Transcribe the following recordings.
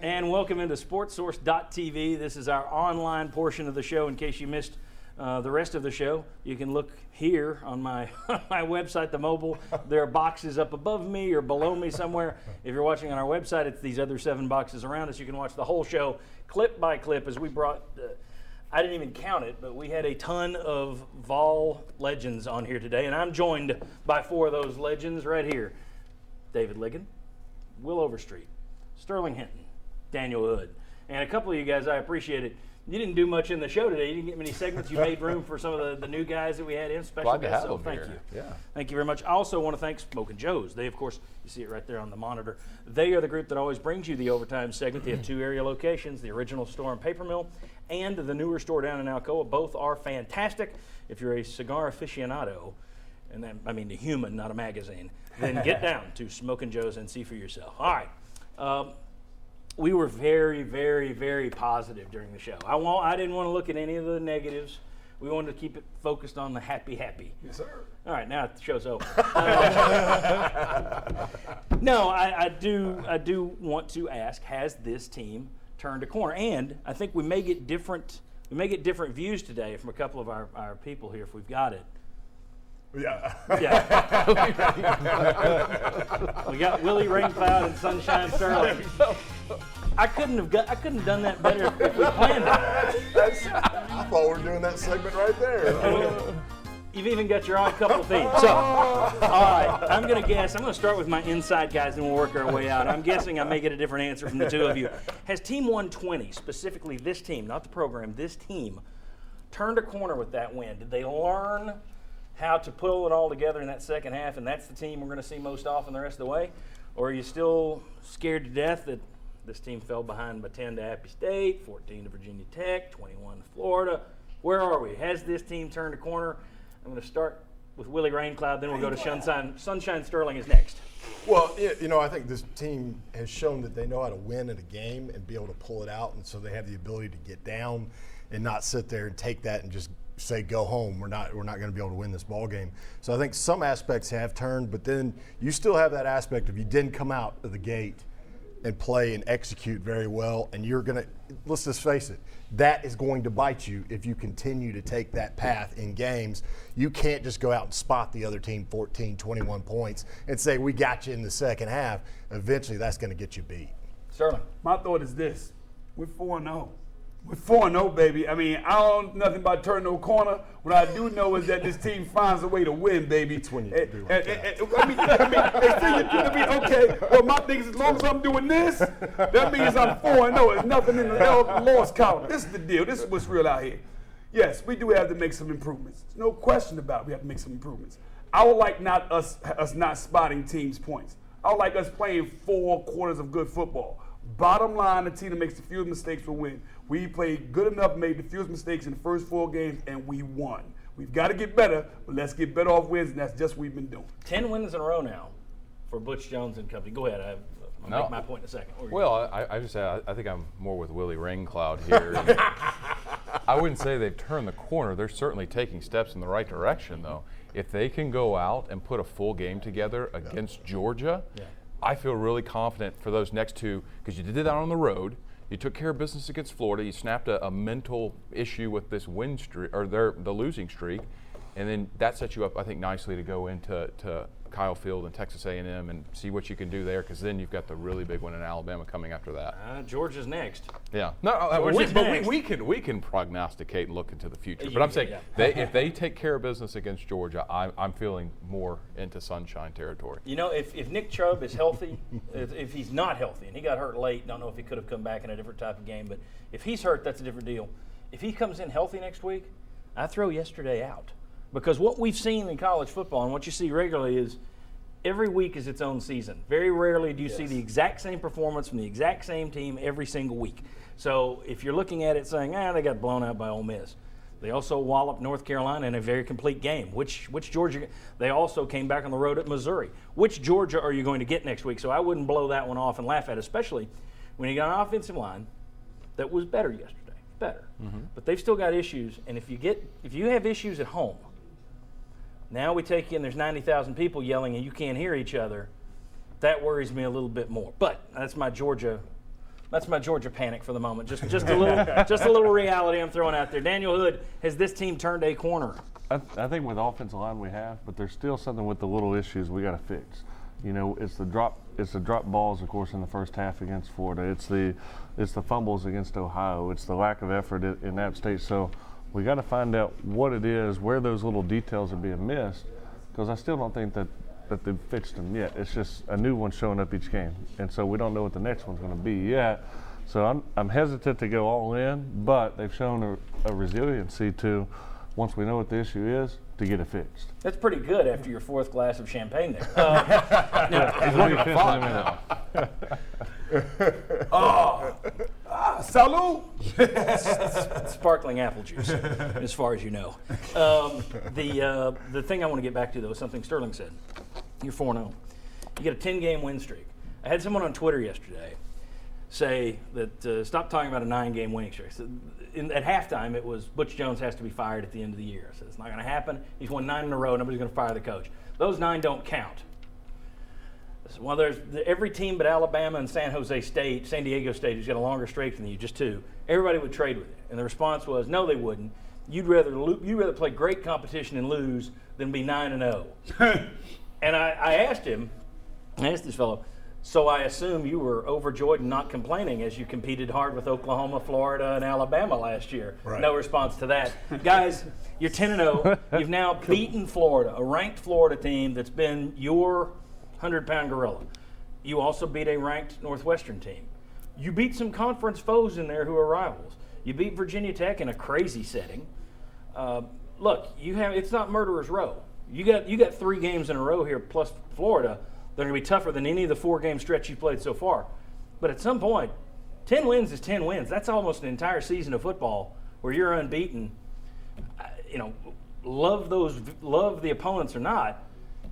And welcome into SportsSource.tv. This is our online portion of the show. In case you missed the rest of the show, you can look here on my my website, the mobile. There are boxes up above me or below me somewhere. If you're watching on our website, it's these other 7 boxes around us. You can watch the whole show clip by clip as we brought, I didn't even count it, but we had a ton of Vol legends on here today. And I'm joined by 4 of those legends right here. David Ligon, Will Overstreet, Sterling Hinton, Daniel Hood. And a couple of you guys, I appreciate it. You didn't do much in the show today. You didn't get many segments. You made room for some of the new guys that we had in, special guests. So thank you. Yeah. Thank you very much. I also want to thank Smokin' Joe's. They, of course, you see it right there on the monitor. They are the group that always brings you the overtime segment. They have 2 area locations, the original store in Paper Mill and the newer store down in Alcoa. Both are fantastic. If you're a cigar aficionado, and then, I mean the human, not a magazine, then get down to Smokin' Joe's and see for yourself. All right. We were very, very, very positive during the show. I didn't want to look at any of the negatives. We wanted to keep it focused on the happy. Yes, sir. All right, now the show's over. No, I do want to ask: has this team turned a corner? And I think we may get different views today from a couple of our people here if we've got it. Yeah. We got Willie Raincloud and Sunshine Sterling. I couldn't have done that better if we planned it. I thought we were doing that segment right there. You've even got your own couple themes. So, all right, I'm going to start with my inside guys, and we'll work our way out. I'm guessing I may get a different answer from the 2 of you. Has Team 120, specifically this team, not the program, this team, turned a corner with that win? Did they learn how to pull it all together in that second half, and that's the team we're going to see most often the rest of the way? Or are you still scared to death that this team fell behind by 10 to Appy State, 14 to Virginia Tech, 21 to Florida? Where are we? Has this team turned a corner? I'm going to start with Willie Raincloud, then we'll go to Sunshine Sterling is next. Well, I think this team has shown that they know how to win in a game and be able to pull it out, and so they have the ability to get down and not sit there and take that and just say go home. We're not going to be able to win this ball game. So I think some aspects have turned, but then you still have that aspect of you didn't come out of the gate and play and execute very well, and you're going to, let's just face it, that is going to bite you if you continue to take that path in games. You can't just go out and spot the other team 14, 21 points and say we got you in the second half. Eventually that's going to get you beat. Sterling. My thought is this: we're 4-0. We're 4-0, baby. I mean, I don't know nothing about turning no corner. What I do know is that this team finds a way to win, baby. That's when you do like that. Okay. Well, my thing is, as long as I'm doing this, that means I'm 4-0. There's nothing in the loss column. This is the deal. This is what's real out here. Yes, we do have to make some improvements. There's no question about it. We have to make some improvements. I would like us not spotting teams' points. I would like us playing 4 quarters of good football. Bottom line, the team that makes the fewest mistakes will win. We played good enough, made the fewest mistakes in the first 4 games, and we won. We've got to get better, but let's get better off wins, and that's just what we've been doing. 10 wins in a row now for Butch Jones and company. Go ahead. I'll make my point in a second. Well, I think I'm more with Willie Raincloud here. I wouldn't say they've turned the corner. They're certainly taking steps in the right direction, though. If they can go out and put a full game together against Georgia, I feel really confident for those next 2, because you did that on the road. You took care of business against Florida. You snapped a mental issue with this win streak, or the losing streak, and then that sets you up, I think, nicely to go into Kyle Field and Texas A&M and see what you can do there, because then you've got the really big one in Alabama coming after that. Georgia's next. Yeah, we can prognosticate and look into the future. But I'm saying if they take care of business against Georgia, I'm feeling more into sunshine territory. You know, if Nick Chubb is healthy, if he's not healthy, and he got hurt late, don't know if he could have come back in a different type of game, but if he's hurt, that's a different deal. If he comes in healthy next week, I throw yesterday out. Because what we've seen in college football and what you see regularly is every week is its own season. Very rarely do you see the exact same performance from the exact same team every single week. So if you're looking at it saying, they got blown out by Ole Miss. They also walloped North Carolina in a very complete game. Which Georgia? They also came back on the road at Missouri. Which Georgia are you going to get next week? So I wouldn't blow that one off and laugh at it, especially when you got an offensive line that was better yesterday. Better. Mm-hmm. But they've still got issues. And if you have issues at home, now we take you and there's 90,000 people yelling and you can't hear each other. That worries me a little bit more. But that's my Georgia That's my Georgia panic for the moment. Just a little reality I'm throwing out there. Daniel Hood, has this team turned a corner? I think with the offensive line we have, but there's still something with the little issues we got to fix. You know, it's the drop balls, of course, in the first half against Florida. It's the fumbles against Ohio. It's the lack of effort in App State. So we got to find out what it is, where those little details are being missed, because I still don't think that they've fixed them yet. It's just a new one showing up each game, and so we don't know what the next one's going to be yet. So I'm hesitant to go all in, but they've shown a resiliency to, once we know what the issue is, to get it fixed. That's pretty good after your fourth glass of champagne there. Salud. Sparkling apple juice, as far as you know. The thing I want to get back to, though, is something Sterling said. You're 4-0. You get a 10-game win streak. I had someone on Twitter yesterday say that stop talking about a 9-game winning streak. So at halftime, it was Butch Jones has to be fired at the end of the year. I said it's not going to happen. He's won 9 in a row. Nobody's going to fire the coach. Those 9 don't count. Well, there's every team but Alabama and San Diego State, who's got a longer streak than you, just 2. Everybody would trade with it, and the response was, no, they wouldn't. You'd rather play great competition and lose than be 9-0. And I asked this fellow, so I assume you were overjoyed and not complaining as you competed hard with Oklahoma, Florida, and Alabama last year. Right. No response to that. Guys, you're 10-0. You've now beaten Florida, a ranked Florida team that's been your 100-pound gorilla. You also beat a ranked Northwestern team. You beat some conference foes in there who are rivals. You beat Virginia Tech in a crazy setting. Look, it's not murderer's row. You got 3 games in a row here plus Florida. They're going to be tougher than any of the 4-game stretch you've played so far. But at some point, 10 wins is 10 wins. That's almost an entire season of football where you're unbeaten. Love the opponents or not,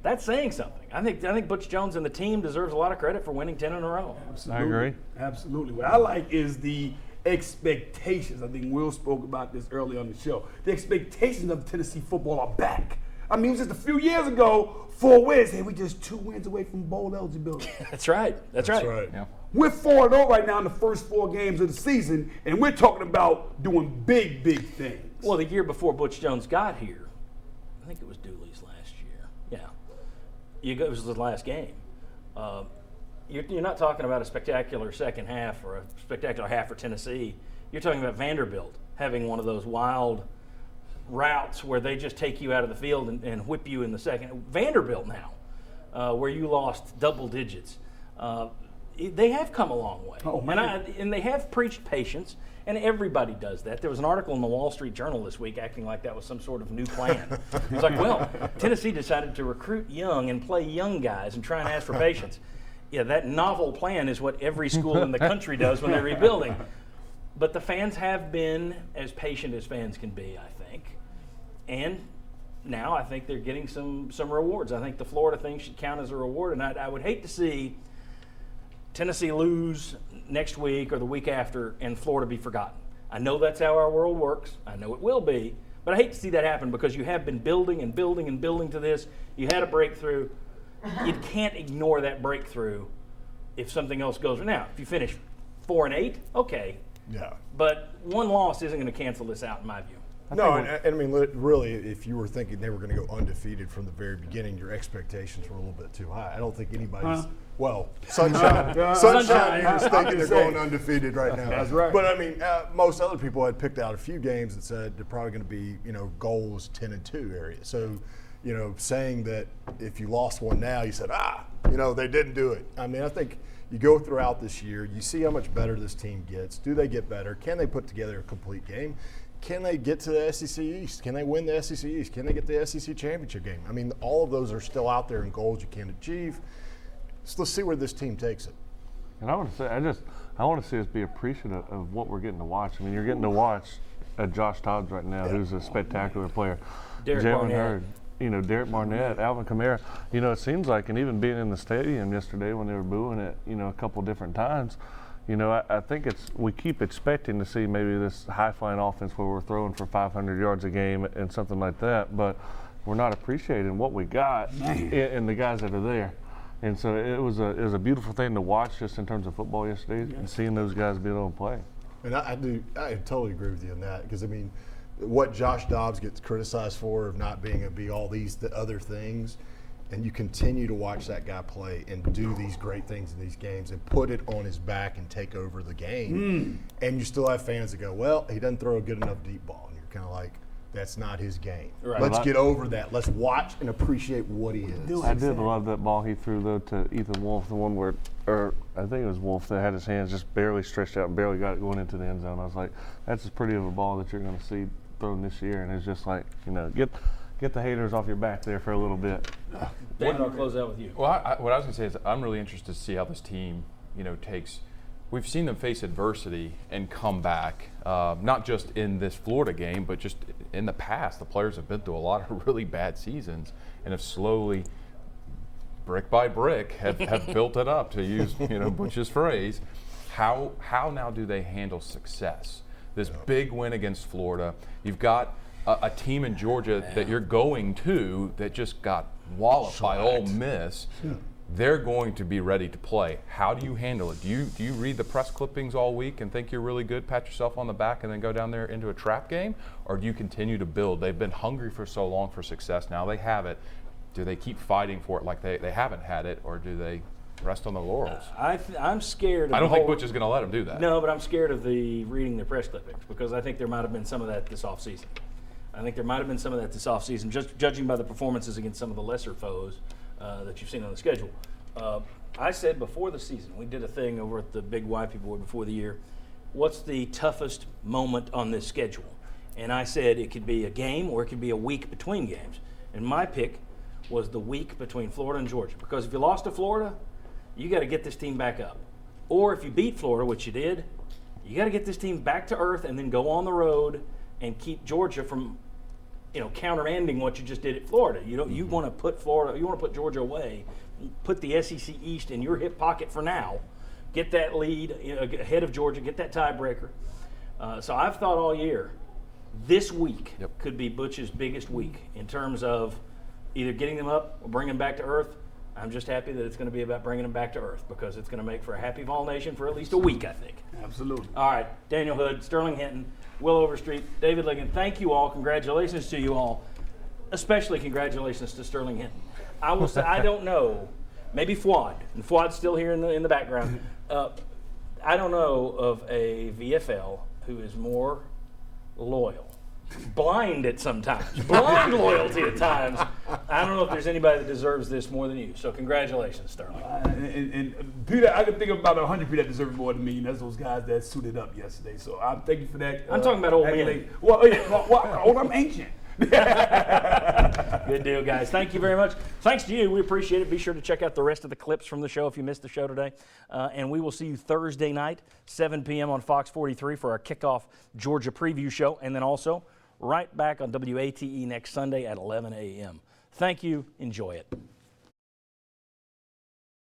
that's saying something. I think Butch Jones and the team deserves a lot of credit for winning 10 in a row. Absolutely. I agree. Absolutely. What I like is the expectations. I think Will spoke about this early on the show. The expectations of Tennessee football are back. I mean, it was just a few years ago, 4 wins. Hey, we just 2 wins away from bowl eligibility. That's right. That's right. Yeah. We're 4-0 right now in the first 4 games of the season, and we're talking about doing big, big things. Well, the year before Butch Jones got here, I think it was Dooley's last year. Yeah. It was the last game. You're not talking about a spectacular second half or a spectacular half for Tennessee. You're talking about Vanderbilt having one of those wild routes where they just take you out of the field and whip you in the second. Vanderbilt now, where you lost double digits. They have come a long way. Oh, man. And they have preached patience, and everybody does that. There was an article in the Wall Street Journal this week acting like that was some sort of new plan. It's like, well, Tennessee decided to recruit young and play young guys and try and ask for patience. Yeah, that novel plan is what every school in the country does when they're rebuilding. But the fans have been as patient as fans can be, I think. And now I think they're getting some rewards. I think the Florida thing should count as a reward. And I would hate to see Tennessee lose next week or the week after and Florida be forgotten. I know that's how our world works. I know it will be. But I hate to see that happen because you have been building and building and building to this. You had a breakthrough. You can't ignore that breakthrough if something else goes. Now, if you finish 4-8, okay. Yeah. But one loss isn't going to cancel this out, in my view. No, and I mean, really, if you were thinking they were going to go undefeated from the very beginning, your expectations were a little bit too high. I don't think anybody's, Sunshine is thinking they're going undefeated right now. That's right. But I mean, most other people had picked out a few games that said they're probably going to be, goals 10-2 area. So, saying that if you lost one now, you said, they didn't do it. I mean, I think you go throughout this year, you see how much better this team gets. Do they get better? Can they put together a complete game? Can they get to the SEC East? Can they win the SEC East? Can they get the SEC championship game? I mean, all of those are still out there in goals you can achieve. So let's see where this team takes it. And I want to say, I want to see us be appreciative of what we're getting to watch. I mean, you're getting to watch Josh Dobbs right now, who's a spectacular player. Derek Jalen Barnett. Hurd, Derek Barnett, Alvin Kamara. It seems like, and even being in the stadium yesterday when they were booing it, a couple different times, I think we keep expecting to see maybe this high-flying offense where we're throwing for 500 yards a game and something like that, but we're not appreciating what we got and the guys that are there. And so it was a beautiful thing to watch just in terms of football yesterday and seeing those guys be able to play. And I totally agree with you on that, because I mean, what Josh Dobbs gets criticized for of not being a be all these the other things, and you continue to watch that guy play and do these great things in these games and put it on his back and take over the game, and you still have fans that go, well, he doesn't throw a good enough deep ball, and you're kind of like, that's not his game. Right. Let's get over that. Let's watch and appreciate what he is. I did love that ball he threw though to Ethan Wolf, the one where, or I think it was Wolf that had his hands just barely stretched out and barely got it going into the end zone. I was like, that's as pretty of a ball that you're going to see thrown this year, and it's just like, get the haters off your back there for a little bit. Dan, I'll close out with you. Well, what I was going to say is I'm really interested to see how this team, takes. We've seen them face adversity and come back, not just in this Florida game, but just in the past. The players have been through a lot of really bad seasons and have slowly, brick by brick, have built it up, to use Butch's phrase. How now do they handle success? This big win against Florida. You've got a team in Georgia that you're going to that just got walloped by Ole Miss. Yeah. They're going to be ready to play. How do you handle it? Do you read the press clippings all week and think you're really good, pat yourself on the back, and then go down there into a trap game? Or do you continue to build? They've been hungry for so long for success. Now they have it. Do they keep fighting for it like they haven't had it, or do they rest on their laurels? I'm scared of I don't think Butch is going to let them do that. No, but I'm scared of reading the press clippings, because I think there might have been some of that this offseason. Just judging by the performances against some of the lesser foes that you've seen on the schedule. I said before the season, we did a thing over at the Big YP board before the year, what's the toughest moment on this schedule? And I said it could be a game or it could be a week between games. And my pick was the week between Florida and Georgia, because if you lost to Florida, you got to get this team back up. Or if you beat Florida, which you did, you got to get this team back to earth and then go on the road and keep Georgia from countermanding what you just did at Florida. You want to put Georgia away, put the SEC East in your hip pocket for now, get that lead ahead of Georgia, get that tiebreaker. So I've thought all year, this week could be Butch's biggest week in terms of either getting them up or bringing them back to earth. I'm just happy that it's going to be about bringing them back to earth, because it's going to make for a happy Vol Nation for at least a week, I think. Absolutely. All right, Daniel Hood, Sterling Hinton, Will Overstreet, David Ligon, thank you all. Congratulations to you all. Especially congratulations to Sterling Hinton. I will say, I don't know, maybe Fuad, and Fuad's still here in the background. I don't know of a VFL who is more loyal. Blind at sometimes, blind loyalty at times. I don't know if there's anybody that deserves this more than you. So congratulations, Sterling. And Peter, I can think of about 100 people that deserve it more than me, and that's those guys that suited up yesterday. So I thank you for that. I'm talking about old men. I'm ancient. Good deal, guys. Thank you very much. Thanks to you. We appreciate it. Be sure to check out the rest of the clips from the show if you missed the show today. And we will see you Thursday night, 7 p.m. on Fox 43 for our kickoff Georgia preview show. And then also right back on WATE next Sunday at 11 a.m. Thank you. Enjoy it.